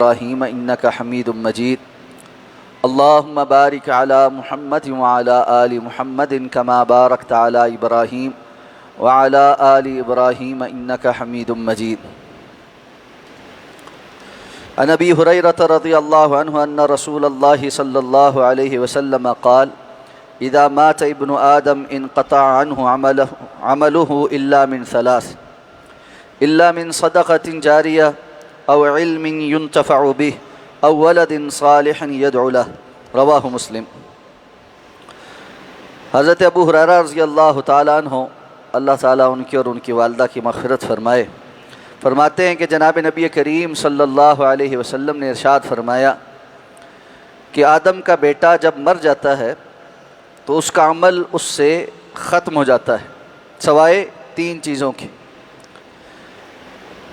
إبراهيم إنك حميد مجيد اللهم بارك على محمد وعلى آل محمد كما باركت على إبراهيم وعلى آل إبراهيم إنك حميد مجيد. عن أبي هريرة رضي الله عنه أن رسول الله صلى الله عليه وسلم قال: إذا مات ابن آدم انقطع عنه عمله إلا من ثلاث: إلا من صدقة جارية أو علم ينتفع به أو ولد صالح يدعو له. رواہ مسلم. حضرت ابو ہریرہ رضی اللہ تعالیٰ عنہ، اللہ تعالیٰ ان کی اور ان کی والدہ کی مغفرت فرمائے، فرماتے ہیں کہ جناب نبی کریم صلی اللہ علیہ وسلم نے ارشاد فرمایا کہ آدم کا بیٹا جب مر جاتا ہے تو اس کا عمل اس سے ختم ہو جاتا ہے سوائے تین چیزوں کے.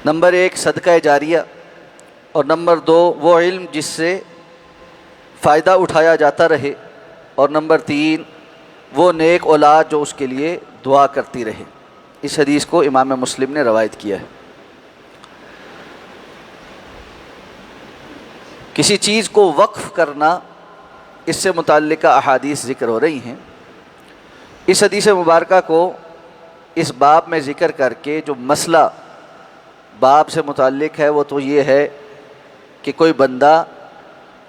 نمبر 1 صدقہ جاریہ، اور نمبر 2 وہ علم جس سے فائدہ اٹھایا جاتا رہے، اور نمبر 3 وہ نیک اولاد جو اس کے لیے دعا کرتی رہے. اس حدیث کو امام مسلم نے روایت کیا ہے. کسی چیز کو وقف کرنا، اس سے متعلقہ احادیث ذکر ہو رہی ہیں. اس حدیث مبارکہ کو اس باب میں ذکر کر کے جو مسئلہ باب سے متعلق ہے وہ تو یہ ہے کہ کوئی بندہ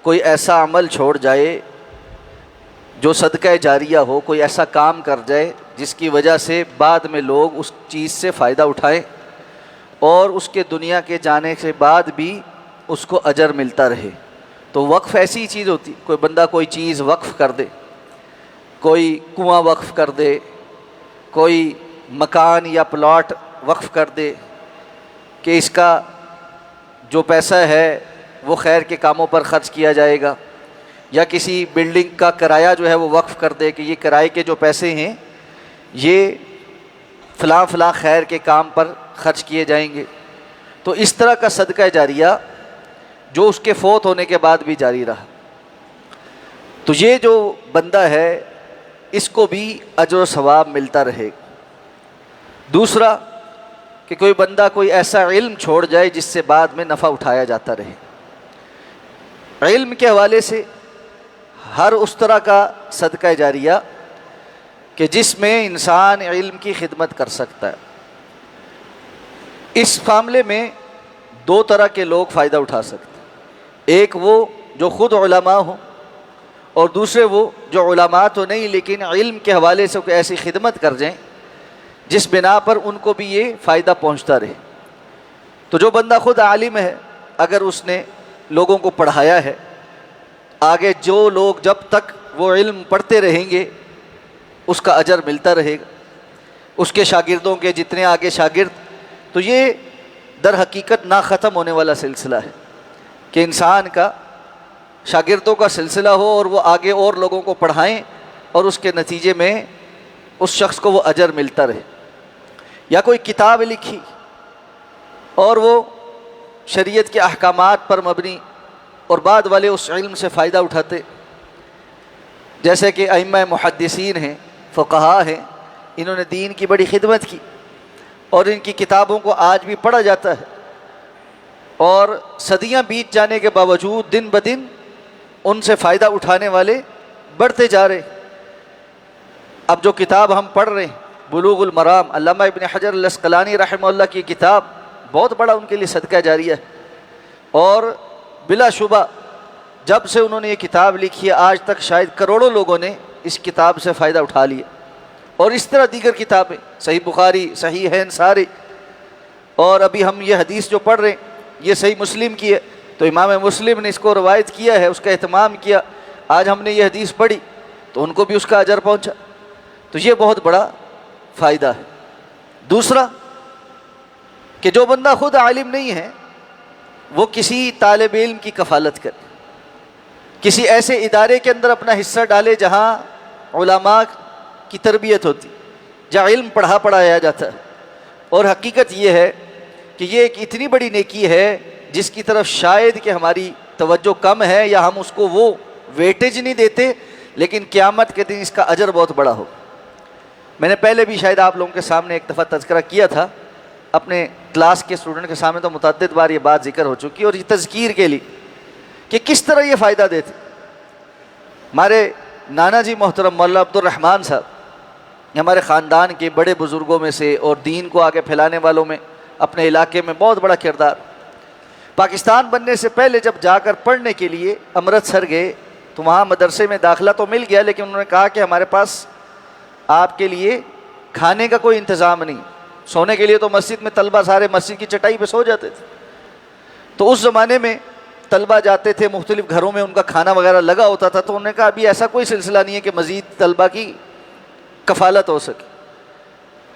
کوئی ایسا عمل چھوڑ جائے جو صدقہ جاریہ ہو، کوئی ایسا کام کر جائے جس کی وجہ سے بعد میں لوگ اس چیز سے فائدہ اٹھائیں اور اس کے دنیا کے جانے کے بعد بھی اس کو اجر ملتا رہے. تو وقف ایسی چیز ہوتی، کوئی بندہ کوئی چیز وقف کر دے، کوئی کنواں وقف کر دے، کوئی مکان یا پلاٹ وقف کر دے کہ اس کا جو پیسہ ہے وہ خیر کے کاموں پر خرچ کیا جائے گا، یا کسی بلڈنگ کا کرایہ جو ہے وہ وقف کر دے کہ یہ کرائے کے جو پیسے ہیں یہ فلاں فلاں خیر کے کام پر خرچ کیے جائیں گے. تو اس طرح کا صدقہ جاریہ جو اس کے فوت ہونے کے بعد بھی جاری رہا، تو یہ جو بندہ ہے اس کو بھی اجر و ثواب ملتا رہے. دوسرا کہ کوئی بندہ کوئی ایسا علم چھوڑ جائے جس سے بعد میں نفع اٹھایا جاتا رہے. علم کے حوالے سے ہر اس طرح کا صدقہ جاریہ کہ جس میں انسان علم کی خدمت کر سکتا ہے. اس معاملے میں 2 طرح کے لوگ فائدہ اٹھا سکتے ہیں. ایک وہ جو خود علماء ہوں، اور دوسرے وہ جو علماء تو نہیں لیکن علم کے حوالے سے کوئی ایسی خدمت کر جائیں جس بنا پر ان کو بھی یہ فائدہ پہنچتا رہے. تو جو بندہ خود عالم ہے، اگر اس نے لوگوں کو پڑھایا ہے، آگے جو لوگ جب تک وہ علم پڑھتے رہیں گے اس کا اجر ملتا رہے گا، اس کے شاگردوں کے جتنے آگے شاگرد. تو یہ در حقیقت نہ ختم ہونے والا سلسلہ ہے کہ انسان کا شاگردوں کا سلسلہ ہو اور وہ آگے اور لوگوں کو پڑھائیں اور اس کے نتیجے میں اس شخص کو وہ اجر ملتا رہے. یا کوئی کتاب لکھی اور وہ شریعت کے احکامات پر مبنی اور بعد والے اس علم سے فائدہ اٹھاتے، جیسے کہ ائمہ محدثین ہیں، فقہاء ہیں، انہوں نے دین کی بڑی خدمت کی اور ان کی کتابوں کو آج بھی پڑھا جاتا ہے، اور صدیاں بیت جانے کے باوجود دن بدن ان سے فائدہ اٹھانے والے بڑھتے جا رہے. اب جو کتاب ہم پڑھ رہے ہیں بلوغ المرام، علامہ ابن حجر العسقلانی رحمہ اللہ کی کتاب، بہت بڑا ان کے لیے صدقہ جاریہ ہے. اور بلا شبہ جب سے انہوں نے یہ کتاب لکھی ہے آج تک شاید کروڑوں لوگوں نے اس کتاب سے فائدہ اٹھا لیا. اور اس طرح دیگر کتابیں، صحیح بخاری، صحیحین سارے، اور ابھی ہم یہ حدیث جو پڑھ رہے ہیں یہ صحیح مسلم کی ہے، تو امام مسلم نے اس کو روایت کیا ہے، اس کا اہتمام کیا. آج ہم نے یہ حدیث پڑھی تو ان کو بھی اس کا اجر پہنچا. تو یہ بہت بڑا فائدہ ہے. دوسرا کہ جو بندہ خود عالم نہیں ہے وہ کسی طالب علم کی کفالت کرے، کسی ایسے ادارے کے اندر اپنا حصہ ڈالے جہاں علماء کی تربیت ہوتی، جہاں علم پڑھایا جاتا ہے. اور حقیقت یہ ہے کہ یہ ایک اتنی بڑی نیکی ہے جس کی طرف شاید کہ ہماری توجہ کم ہے یا ہم اس کو وہ ویٹیج نہیں دیتے، لیکن قیامت کے دن اس کا اجر بہت بڑا ہو. میں نے پہلے بھی شاید آپ لوگوں کے سامنے ایک دفعہ تذکرہ کیا تھا اپنے کلاس کے اسٹوڈنٹ کے سامنے تو متعدد بار یہ بات ذکر ہو چکی اور یہ تذکیر کے لیے کہ کس طرح یہ فائدہ دیتے. ہمارے نانا جی محترم مولانا عبد الرحمن صاحب ہمارے خاندان کے بڑے بزرگوں میں سے اور دین کو آگے پھیلانے والوں میں اپنے علاقے میں بہت بڑا کردار. پاکستان بننے سے پہلے جب جا کر پڑھنے کے لیے امرتسر گئے تو وہاں مدرسے میں داخلہ تو مل گیا، لیکن انہوں نے کہا کہ ہمارے پاس آپ کے لیے کھانے کا کوئی انتظام نہیں. سونے کے لیے تو مسجد میں طلبہ سارے مسجد کی چٹائی پہ سو جاتے تھے. تو اس زمانے میں طلبہ جاتے تھے مختلف گھروں میں، ان کا کھانا وغیرہ لگا ہوتا تھا. تو انہوں نے کہا ابھی ایسا کوئی سلسلہ نہیں ہے کہ مزید طلبہ کی کفالت ہو سکے.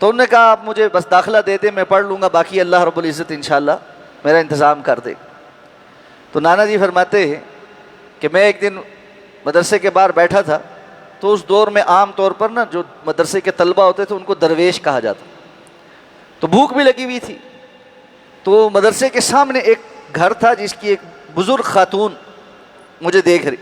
تو انہوں نے کہا آپ مجھے بس داخلہ دے دیں، میں پڑھ لوں گا، باقی اللہ رب العزت انشاءاللہ میرا انتظام کر دے. تو نانا جی فرماتے ہیں کہ میں ایک دن مدرسے کے باہر بیٹھا تھا، تو اس دور میں عام طور پر نا جو مدرسے کے طلبہ ہوتے تھے ان کو درویش کہا جاتا. تو بھوک بھی لگی ہوئی تھی. تو مدرسے کے سامنے ایک گھر تھا جس کی ایک بزرگ خاتون مجھے دیکھ رہی.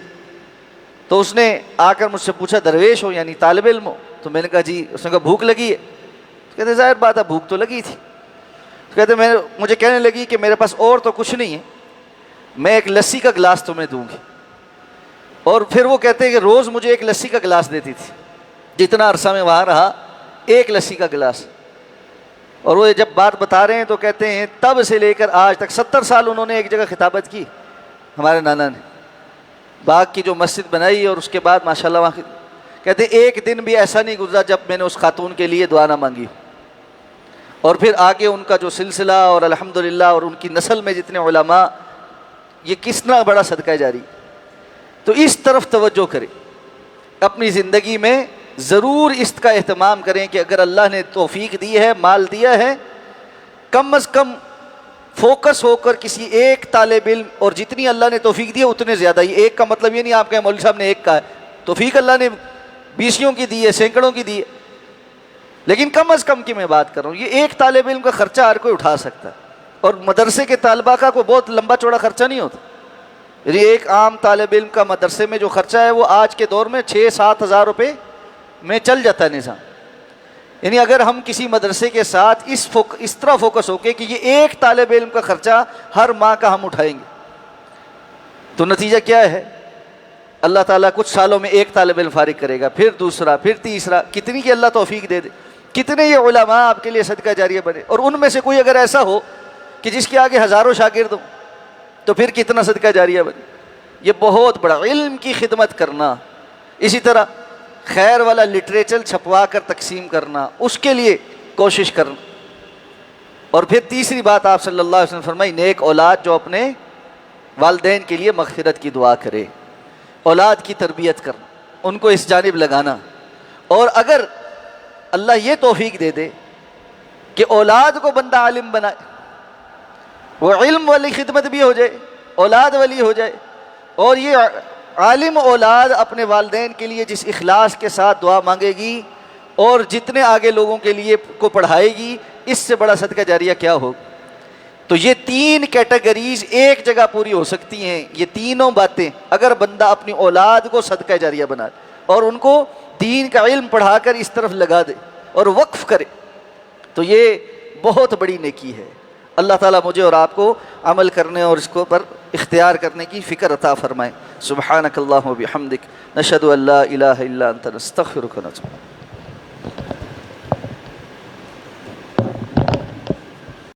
تو اس نے آ کر مجھ سے پوچھا درویش ہو یعنی طالب علم ہو؟ تو میں نے کہا جی. اس نے کہا بھوک لگی ہے؟ تو کہتے ظاہر بات ہے بھوک تو لگی تھی. تو کہتے مجھے کہنے لگی کہ میرے پاس اور تو کچھ نہیں ہے، میں ایک لسی کا گلاس تمہیں دوں گی. اور پھر وہ کہتے ہیں کہ روز مجھے ایک لسی کا گلاس دیتی تھی، جتنا عرصہ میں وہاں رہا ایک لسی کا گلاس. اور وہ جب بات بتا رہے ہیں تو کہتے ہیں تب سے لے کر آج تک 70 سال انہوں نے ایک جگہ خطابت کی ہمارے نانا نے، باغ کی جو مسجد بنائی اور اس کے بعد ماشاءاللہ وہاں کہتے ہیں ایک دن بھی ایسا نہیں گزرا جب میں نے اس خاتون کے لیے دعا نہ مانگی. اور پھر آگے ان کا جو سلسلہ اور الحمدللہ اور ان کی نسل میں جتنے علماء، یہ کتنا بڑا صدقہ جاری. تو اس طرف توجہ کریں، اپنی زندگی میں ضرور اس کا اہتمام کریں کہ اگر اللہ نے توفیق دی ہے، مال دیا ہے، کم از کم فوکس ہو کر کسی ایک طالب علم، اور جتنی اللہ نے توفیق دی ہے اتنے زیادہ. یہ ایک کا مطلب یہ نہیں آپ کہیں مولوی صاحب نے ایک کہا ہے، توفیق اللہ نے بیسیوں کی دی ہے، سینکڑوں کی دی ہے، لیکن کم از کم کی میں بات کر رہا ہوں. یہ ایک طالب علم کا خرچہ ہر کوئی اٹھا سکتا ہے، اور مدرسے کے طالبہ کا کوئی بہت لمبا چوڑا خرچہ نہیں ہوتا. یعنی ایک عام طالب علم کا مدرسے میں جو خرچہ ہے وہ آج کے دور میں 6-7 ہزار روپے میں چل جاتا ہے نظام. یعنی اگر ہم کسی مدرسے کے ساتھ اس طرح فوکس ہو کے کہ یہ ایک طالب علم کا خرچہ ہر ماہ کا ہم اٹھائیں گے، تو نتیجہ کیا ہے؟ اللہ تعالیٰ کچھ سالوں میں ایک طالب علم فارغ کرے گا، پھر دوسرا، پھر تیسرا، کتنی کی اللہ توفیق دے دے. کتنے یہ علماء آپ کے لیے صدقہ جاریہ بنے. اور ان میں سے کوئی اگر ایسا ہو کہ جس کے آگے ہزاروں شاگرد ہوں تو پھر کتنا صدقہ جاریہ بنے. یہ بہت بڑا علم کی خدمت کرنا. اسی طرح خیر والا لٹریچر چھپوا کر تقسیم کرنا، اس کے لیے کوشش کرنا. اور پھر تیسری بات آپ صلی اللہ علیہ وسلم فرمائی نیک اولاد جو اپنے والدین کے لیے مغفرت کی دعا کرے. اولاد کی تربیت کرنا، ان کو اس جانب لگانا. اور اگر اللہ یہ توفیق دے دے کہ اولاد کو بندہ عالم بنائے، وہ علم والی خدمت بھی ہو جائے، اولاد والی ہو جائے، اور یہ عالم اولاد اپنے والدین کے لیے جس اخلاص کے ساتھ دعا مانگے گی اور جتنے آگے لوگوں کے لیے کو پڑھائے گی، اس سے بڑا صدقہ جاریہ کیا ہوگا. تو یہ 3 کیٹیگریز ایک جگہ پوری ہو سکتی ہیں. یہ تینوں باتیں اگر بندہ اپنی اولاد کو صدقہ جاریہ بنا دے اور ان کو دین کا علم پڑھا کر اس طرف لگا دے اور وقف کرے، تو یہ بہت بڑی نیکی ہے. اللہ تعالیٰ مجھے اور آپ کو عمل کرنے اور اس کو پر اختیار کرنے کی فکر عطا فرمائے. سبحانک اللہم و بحمدک، نشہد ان لا الہ الا انت، نستغفرک و نتوب.